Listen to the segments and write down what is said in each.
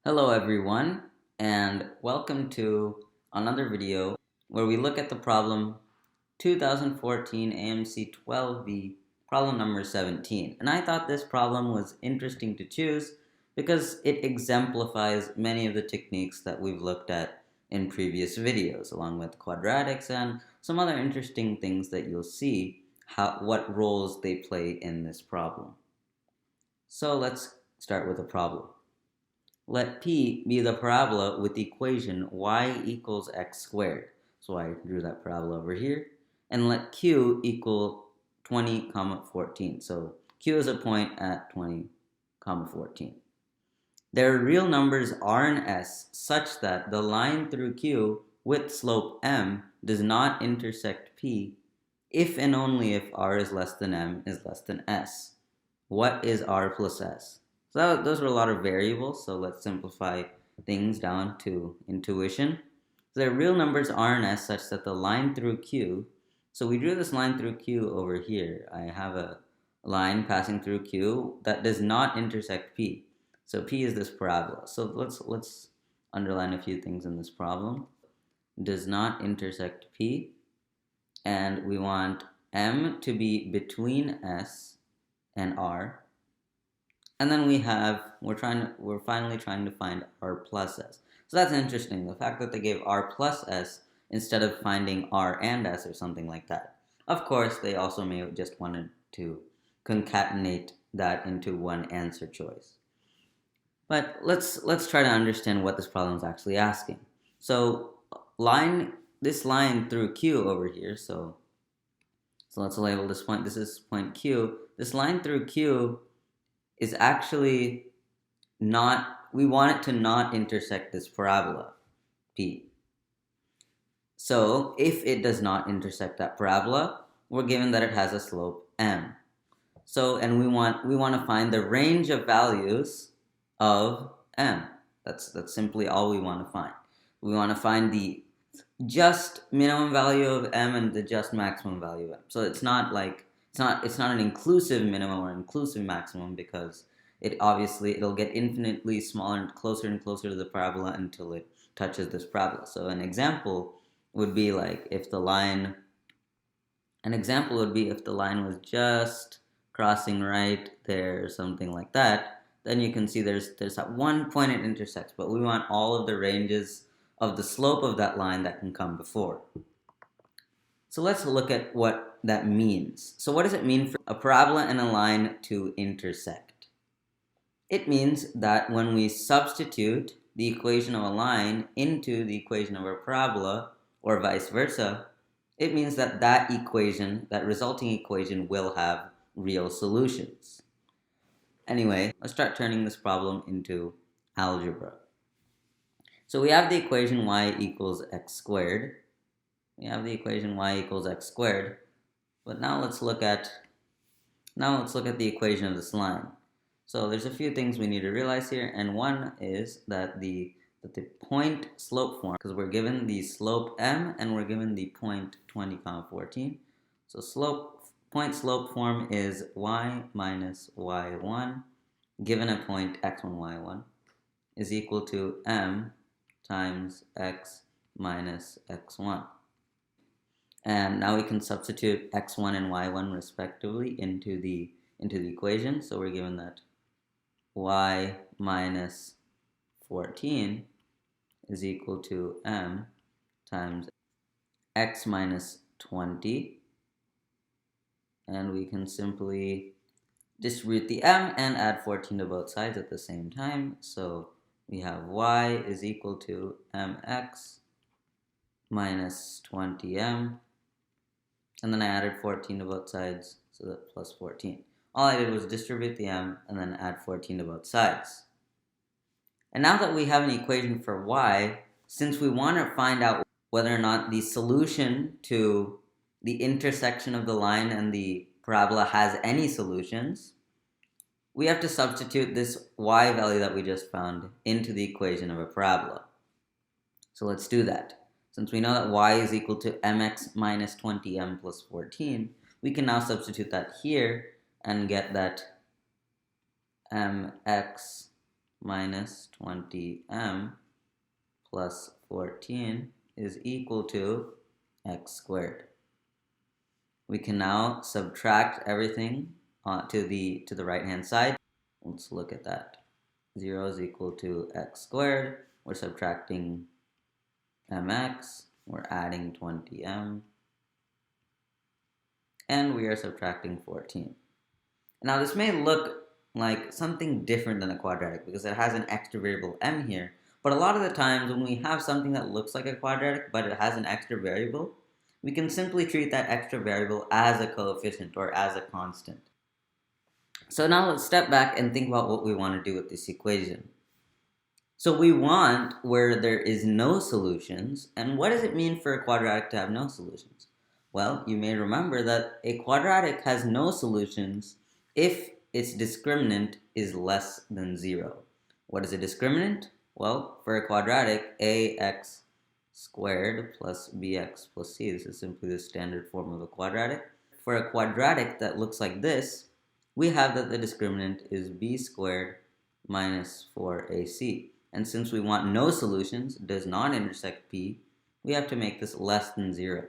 Hello everyone, and welcome to another video where we look at the problem 2014 AMC 12B, problem number 17. And I thought this problem was interesting to choose because it exemplifies many of the techniques that we've looked at in previous videos, along with quadratics and some other interesting things that you'll see what roles they play in this problem. So let's start with the problem. Let P be the parabola with the equation y equals x squared. So I drew that parabola over here. And let Q equal 20, 14. So Q is a point at 20, 14. Their real numbers R and S such that the line through Q with slope M does not intersect P if and only if R is less than M is less than S. What is R plus S? So those were a lot of variables, so let's simplify things down to intuition. So their real numbers R and S such that the line through Q, so we drew this line through Q over here. I have a line passing through Q that does not intersect P. So P is this parabola. So let's underline a few things in this problem. Does not intersect P, and we want M to be between S and R. And then we're finally trying to find R plus S. So that's interesting, the fact that they gave R plus S instead of finding R and S or something like that. Of course, they also may have just wanted to concatenate that into one answer choice. But let's try to understand what this problem is actually asking. So this line through Q over here, so let's label this point, this is point Q. This line through Q is actually we want it to not intersect this parabola, P. So if it does not intersect that parabola, we're given that it has a slope M. So, and we want to find the range of values of M. That's simply all we want to find. We want to find the just minimum value of M and the just maximum value of M. So it's not like it's not an inclusive minimum or inclusive maximum, because it'll get infinitely smaller and closer to the parabola until it touches this parabola. So an example would be like if the line was just crossing right there or something like that, then you can see there's that one point it intersects, but we want all of the ranges of the slope of that line that can come before. So let's look at what that means. So what does it mean for a parabola and a line to intersect? It means that when we substitute the equation of a line into the equation of a parabola, or vice versa, it means that that resulting equation will have real solutions. Anyway, let's start turning this problem into algebra. So we have the equation y equals x squared. But now let's look at the equation of this line. So there's a few things we need to realize here, and one is that the point slope form, because we're given the slope m and we're given the point 20, 14. So point slope form is y minus y1 given a point x1, y1 is equal to m times x minus x1. And now we can substitute x1 and y1 respectively into the equation. So we're given that y minus 14 is equal to m times x minus 20. And we can simply distribute the m and add 14 to both sides at the same time. So we have y is equal to mx minus 20m. And then I added 14 to both sides, so that's plus 14. All I did was distribute the m and then add 14 to both sides. And now that we have an equation for y, since we want to find out whether or not the solution to the intersection of the line and the parabola has any solutions, we have to substitute this y value that we just found into the equation of a parabola. So let's do that. Since we know that y is equal to mx minus 20m plus 14, we can now substitute that here and get that mx minus 20m plus 14 is equal to x squared. We can now subtract everything to the right hand side. Let's look at that. 0 is equal to x squared. We're subtracting mx. We're adding 20m. And we are subtracting 14. Now this may look like something different than a quadratic because it has an extra variable m here. But a lot of the times when we have something that looks like a quadratic but it has an extra variable, we can simply treat that extra variable as a coefficient or as a constant. So now let's step back and think about what we want to do with this equation. So we want where there is no solutions, and what does it mean for a quadratic to have no solutions? Well, you may remember that a quadratic has no solutions if its discriminant is less than 0. What is a discriminant? Well, for a quadratic, ax squared plus bx plus c, this is simply the standard form of a quadratic. For a quadratic that looks like this, we have that the discriminant is b squared minus 4ac. And since we want no solutions, does not intersect p, we have to make this less than 0.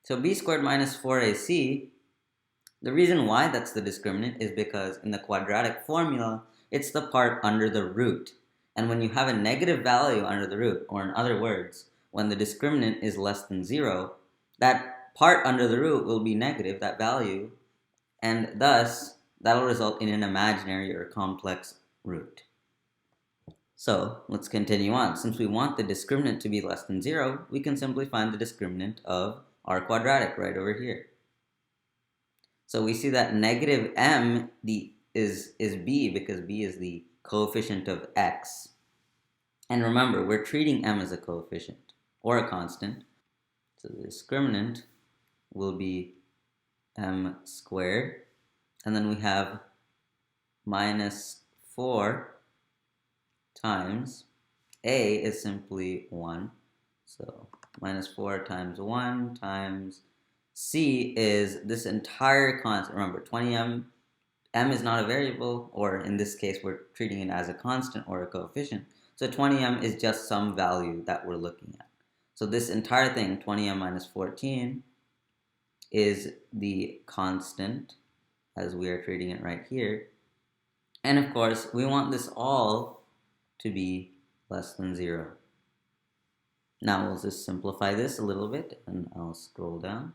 So b squared minus 4ac, the reason why that's the discriminant is because in the quadratic formula, it's the part under the root. And when you have a negative value under the root, or in other words, when the discriminant is less than 0, that part under the root will be negative, that value, and thus that'll result in an imaginary or complex root. So let's continue on. Since we want the discriminant to be less than 0, we can simply find the discriminant of our quadratic right over here. So we see that negative m is b because b is the coefficient of x. And remember, we're treating m as a coefficient or a constant. So the discriminant will be m squared. And then we have minus 4 times a is simply 1. So minus 4 times 1 times c is this entire constant. Remember, 20m, m is not a variable, or in this case, we're treating it as a constant or a coefficient. So 20m is just some value that we're looking at. So this entire thing, 20m minus 14, is the constant as we are treating it right here. And of course, we want this all to be less than 0. Now we'll just simplify this a little bit, and I'll scroll down.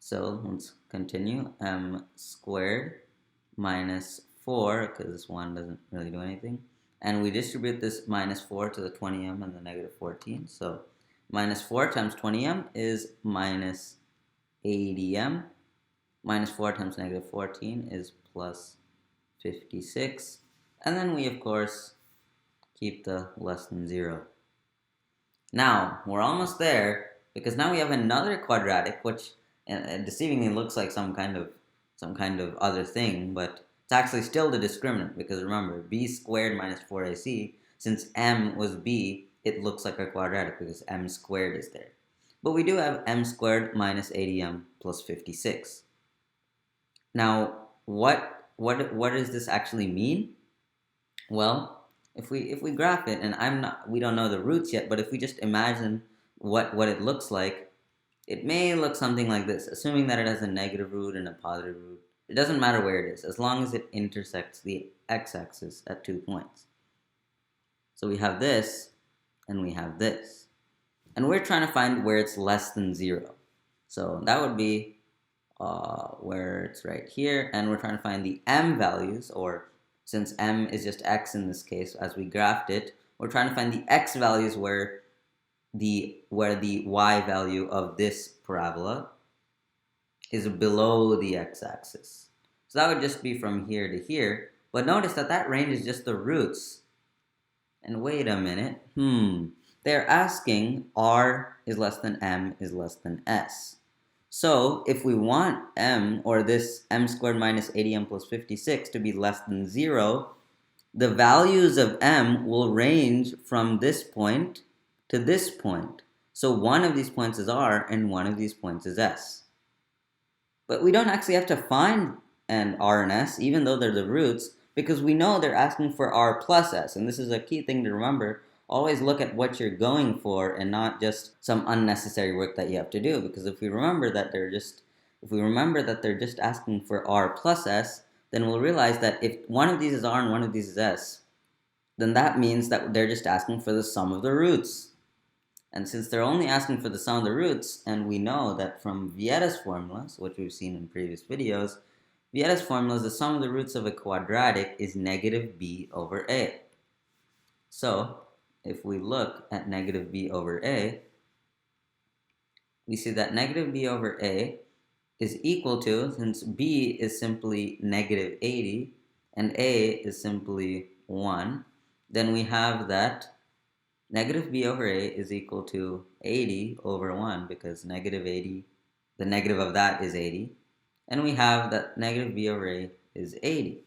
So let's continue. M squared minus 4, because this 1 doesn't really do anything. And we distribute this minus 4 to the 20m and the negative 14. So minus 4 times 20m is minus 80m. Minus 4 times negative 14 is plus 56. And then we, of course, keep the less than 0. Now, we're almost there, because now we have another quadratic, which deceivingly looks like some kind of other thing, but it's actually still the discriminant, because remember, b squared minus 4ac, since m was b, it looks like a quadratic because m squared is there. But we do have m squared minus 80m plus 56. Now, what does this actually mean? Well, if we graph it, and we don't know the roots yet, but if we just imagine what it looks like, it may look something like this, assuming that it has a negative root and a positive root. It doesn't matter where it is, as long as it intersects the x-axis at 2 points. So we have this, and we have this. And we're trying to find where it's less than 0. So that would be where it's right here, and we're trying to find the m values, or since m is just x in this case, as we graphed it, we're trying to find the x values where the y value of this parabola is below the x-axis. So that would just be from here to here. But notice that that range is just the roots. And wait a minute. They're asking r is less than m is less than s. So if we want m, or this m squared minus 80m plus 56 to be less than 0, the values of m will range from this point to this point. So one of these points is r, and one of these points is s. But we don't actually have to find an r and s, even though they're the roots, because we know they're asking for r plus s, and this is a key thing to remember. Always look at what you're going for and not just some unnecessary work that you have to do, because if we remember that they're just asking for r plus s, then we'll realize that if one of these is r and one of these is s, then that means that they're just asking for the sum of the roots. And since they're only asking for the sum of the roots, and we know that from Vietta's formulas, which we've seen in previous videos, Vietta's formulas, the sum of the roots of a quadratic is negative b over a. So, if we look at negative b over a, we see that negative b over a is equal to, since b is simply negative 80 and a is simply 1, then we have that negative b over a is equal to 80 over 1, because negative 80, the negative of that is 80. And we have that negative b over a is 80.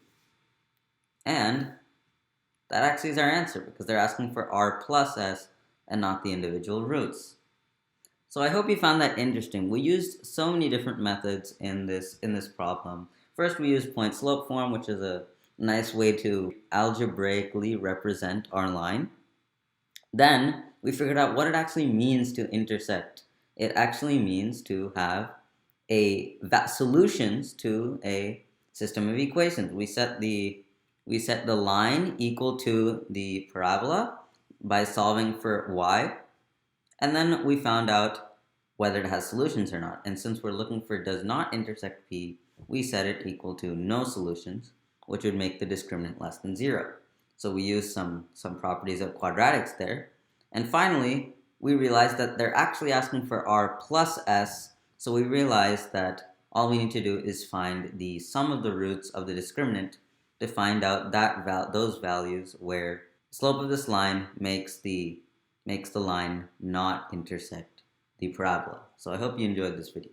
And that actually is our answer, because they're asking for r plus s and not the individual roots. So I hope you found that interesting. We used so many different methods in this problem. First, we used point slope form, which is a nice way to algebraically represent our line. Then we figured out what it actually means to intersect. It actually means to have solutions to a system of equations. We set the line equal to the parabola by solving for y, and then we found out whether it has solutions or not. And since we're looking for does not intersect p, we set it equal to no solutions, which would make the discriminant less than 0. So we used some properties of quadratics there. And finally, we realized that they're actually asking for r plus s, so we realized that all we need to do is find the sum of the roots of the discriminant to find out those values where the slope of this line makes the line not intersect the parabola. So I hope you enjoyed this video.